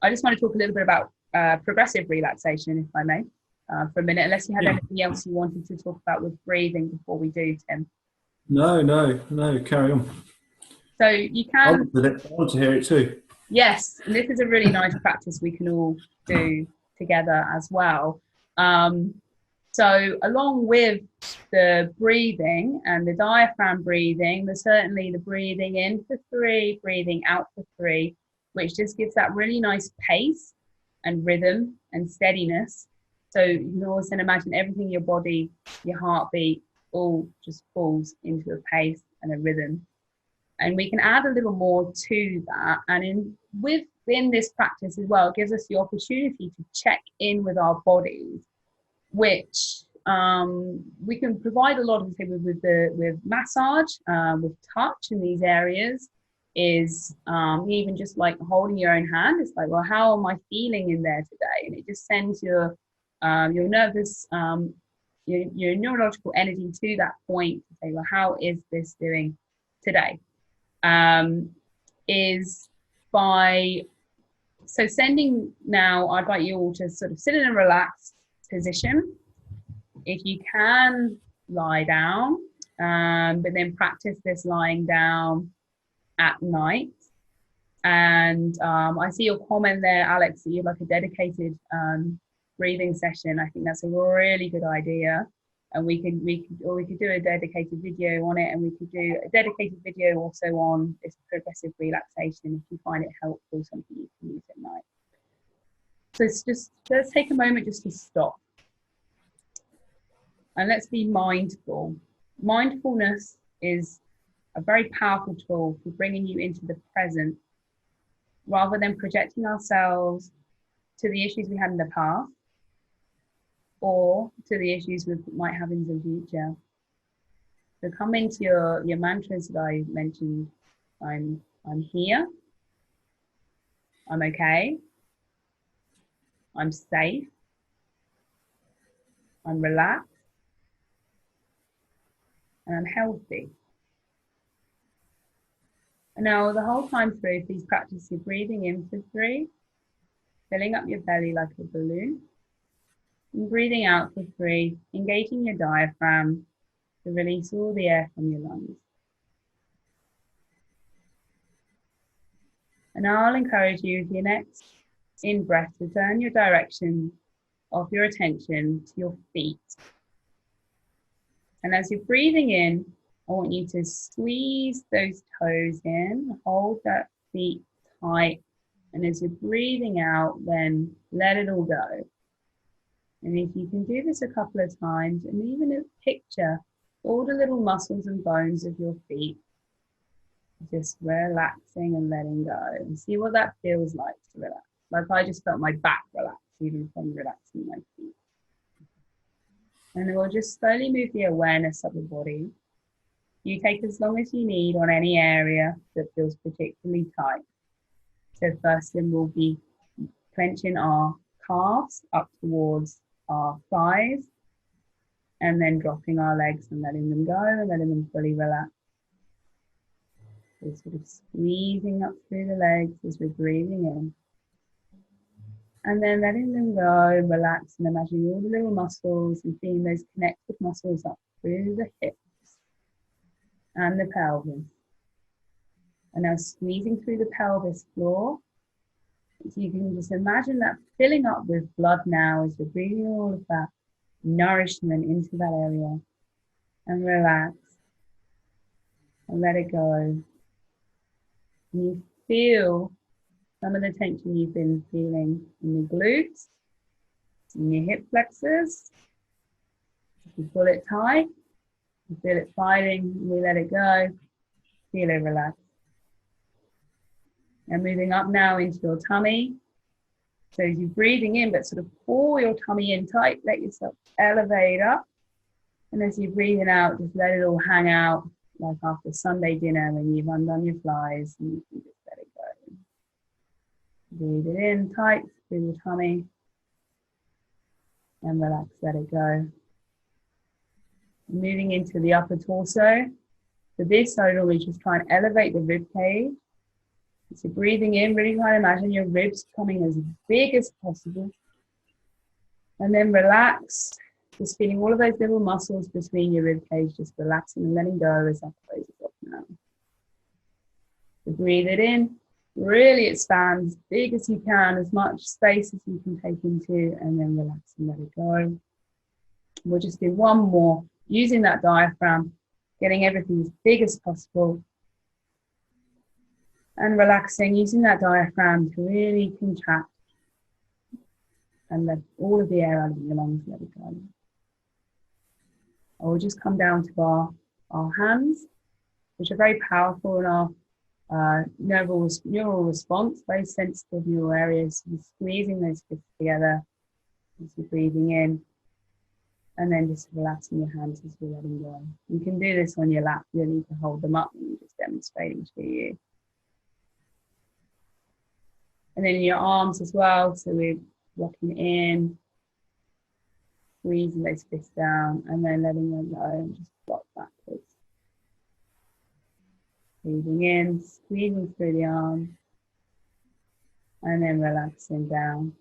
I just want to talk a little bit about progressive relaxation, if I may, for a minute, unless you had anything else you wanted to talk about with breathing before we do, Tim. No, carry on. So you I can, want to hear it too. yes, and this is a really nice practice we can all do together as well. So along with the breathing and the diaphragm breathing, there's certainly the breathing in for 3, breathing out for 3, which just gives that really nice pace and rhythm and steadiness. So you can always then imagine everything in your body, your heartbeat, all just falls into a pace and a rhythm. And we can add a little more to that. And within this practice as well, it gives us the opportunity to check in with our bodies, which we can provide a lot of with massage, with touch in these areas. Is even just like holding your own hand. It's like, well, how am I feeling in there today? And it just sends your nervous, your neurological energy to that point to say, well, how is this doing today? Is by sending now, I'd like you all to sort of sit in a relaxed position. If you can, lie down, but then practice this lying down at night. And I see your comment there, Alex, that you'd like a dedicated breathing session. I think that's a really good idea. And we could do a dedicated video on it, and we could do a dedicated video also on this progressive relaxation if you find it helpful, something you can use at night. So let's take a moment just to stop. And let's be mindful. Mindfulness is a very powerful tool for bringing you into the present, rather than projecting ourselves to the issues we had in the past or to the issues we might have in the future. So come into your mantras that I mentioned. I'm here. I'm okay. I'm safe. I'm relaxed. And I'm healthy. And now the whole time through, please practice your breathing in for 3, filling up your belly like a balloon. And breathing out for 3, engaging your diaphragm to release all the air from your lungs. And I'll encourage you with your next in-breath to turn your direction of your attention to your feet. And as you're breathing in, I want you to squeeze those toes in, hold that feet tight. And as you're breathing out, then let it all go. And if you can do this a couple of times, and even picture all the little muscles and bones of your feet, just relaxing and letting go, and see what that feels like to relax. Like I just felt my back relax, even from relaxing my feet. And then we'll just slowly move the awareness of the body. You take as long as you need on any area that feels particularly tight. So first then we'll be clenching our calves up towards our thighs, and then dropping our legs and letting them go and letting them fully relax. So sort of squeezing up through the legs as we're breathing in. And then letting them go and relax, and imagining all the little muscles and feeling those connected muscles up through the hips and the pelvis. And now squeezing through the pelvis floor. So you can just imagine that filling up with blood now as you're breathing all of that nourishment into that area. And relax. And let it go. And you feel some of the tension you've been feeling in your glutes, in your hip flexors. If you pull it tight, you feel it fighting, we let it go, feel it relax. And moving up now into your tummy. So as you're breathing in, but sort of pull your tummy in tight, let yourself elevate up. And as you're breathing out, just let it all hang out, like after Sunday dinner when you've undone your flies, and you can just let it go. Breathe it in tight through your tummy. And relax, let it go. Moving into the upper torso. For this, I would always just try and elevate the rib cage. So breathing in, really try to imagine your ribs becoming as big as possible. And then relax, just feeling all of those little muscles between your rib cage, just relaxing and letting go as that closes off now. So breathe it in, really expand as big as you can, as much space as you can take into, and then relax and let it go. We'll just do one more, using that diaphragm, getting everything as big as possible. And relaxing, using that diaphragm to really contract and let all of the air out of your lungs, let it go. Or we'll just come down to our hands, which are very powerful in our neural response, very sensitive neural areas. So squeezing those fists together as you're breathing in, and then just relaxing your hands as you're letting go. You can do this on your lap. You don't need to hold them up. I'm just demonstrating to you. And then in your arms as well. So we're rocking in, squeezing those fists down, and then letting them go and just rock backwards. Breathing in, squeezing through the arms, and then relaxing down.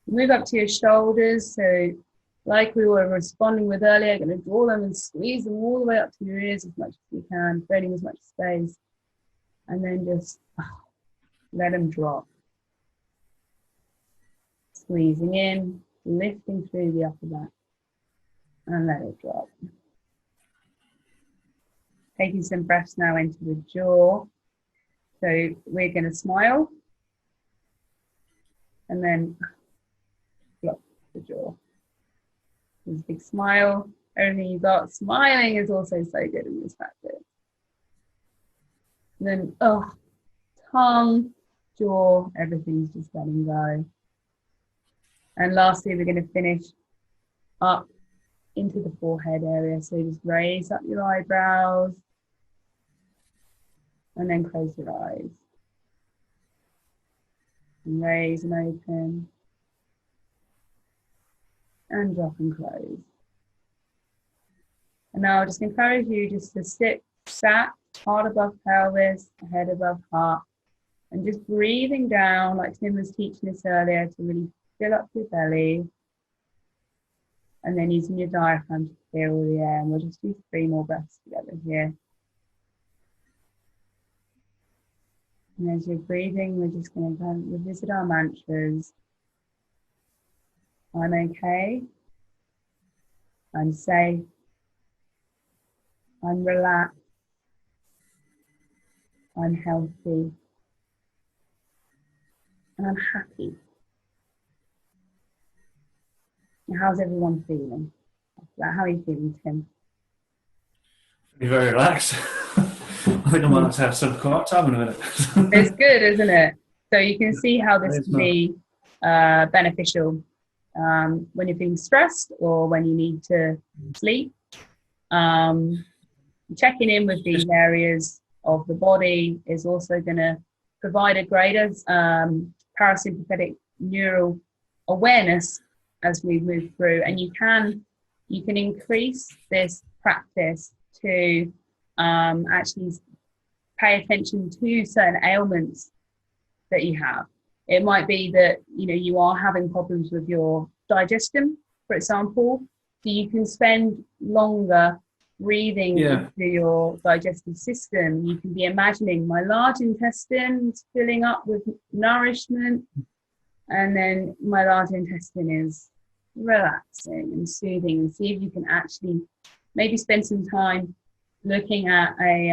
Move up to your shoulders. So like we were responding with earlier, going to draw them and squeeze them all the way up to your ears as much as you can, creating as much space. And then just let them drop. Squeezing in, lifting through the upper back, and let it drop. Taking some breaths now into the jaw. So we're going to smile, and then flop the jaw. There's a big smile. Everything you got. Smiling is also so good in this practice. And then, tongue, jaw, everything's just letting go. And lastly, we're going to finish up into the forehead area. So just raise up your eyebrows and then close your eyes. And raise and open. And drop and close. And now I'll just encourage you just to sit sat, heart above pelvis, head above heart, and just breathing down like Tim was teaching us earlier to really fill up your belly, and then using your diaphragm to clear all the air. And we'll just do 3 more breaths together here. And as you're breathing, we're just going to revisit our mantras. I'm okay. I'm safe. I'm relaxed. I'm healthy. And I'm happy. Now, how's everyone feeling? How are you feeling, Tim? Very relaxed. I think I might have to have some quiet time in a minute. It's good, isn't it? So you can see how this can be beneficial when you're feeling stressed or when you need to sleep. Checking in with these areas of the body is also going to provide a greater parasympathetic neural awareness as we move through, and you can increase this practice to actually pay attention to certain ailments that you have. It might be that you are having problems with your digestion, for example, so you can spend longer breathing into your digestive system. You can be imagining my large intestine is filling up with nourishment, and then my large intestine is relaxing and soothing, and see if you can actually maybe spend some time looking at a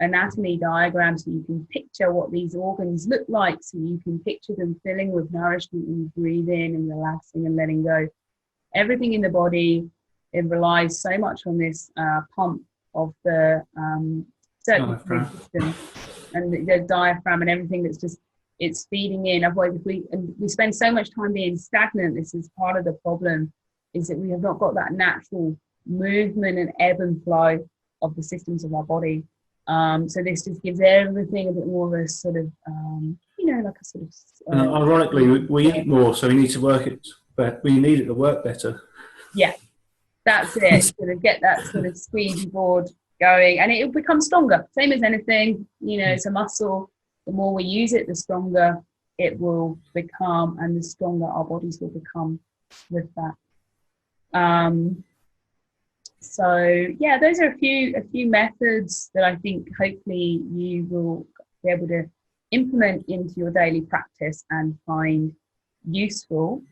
anatomy diagram so you can picture what these organs look like, so you can picture them filling with nourishment and breathe in and relaxing and letting go. Everything in the body, it relies so much on this pump of the circulatory system and the diaphragm and everything that's just, it's feeding in. Otherwise, if we spend so much time being stagnant, this is part of the problem, is that we have not got that natural movement and ebb and flow of the systems of our body. So this just gives everything a bit more of a sort of, like a sort of... ironically, we eat more, so we need to work it, but we need it to work better. Yeah, that's it. Sort of get that sort of squeegee board going, and it will become stronger. Same as anything, you know, it's a muscle. The more we use it, the stronger it will become, and the stronger our bodies will become with that. So yeah, those are a few methods that I think hopefully you will be able to implement into your daily practice and find useful.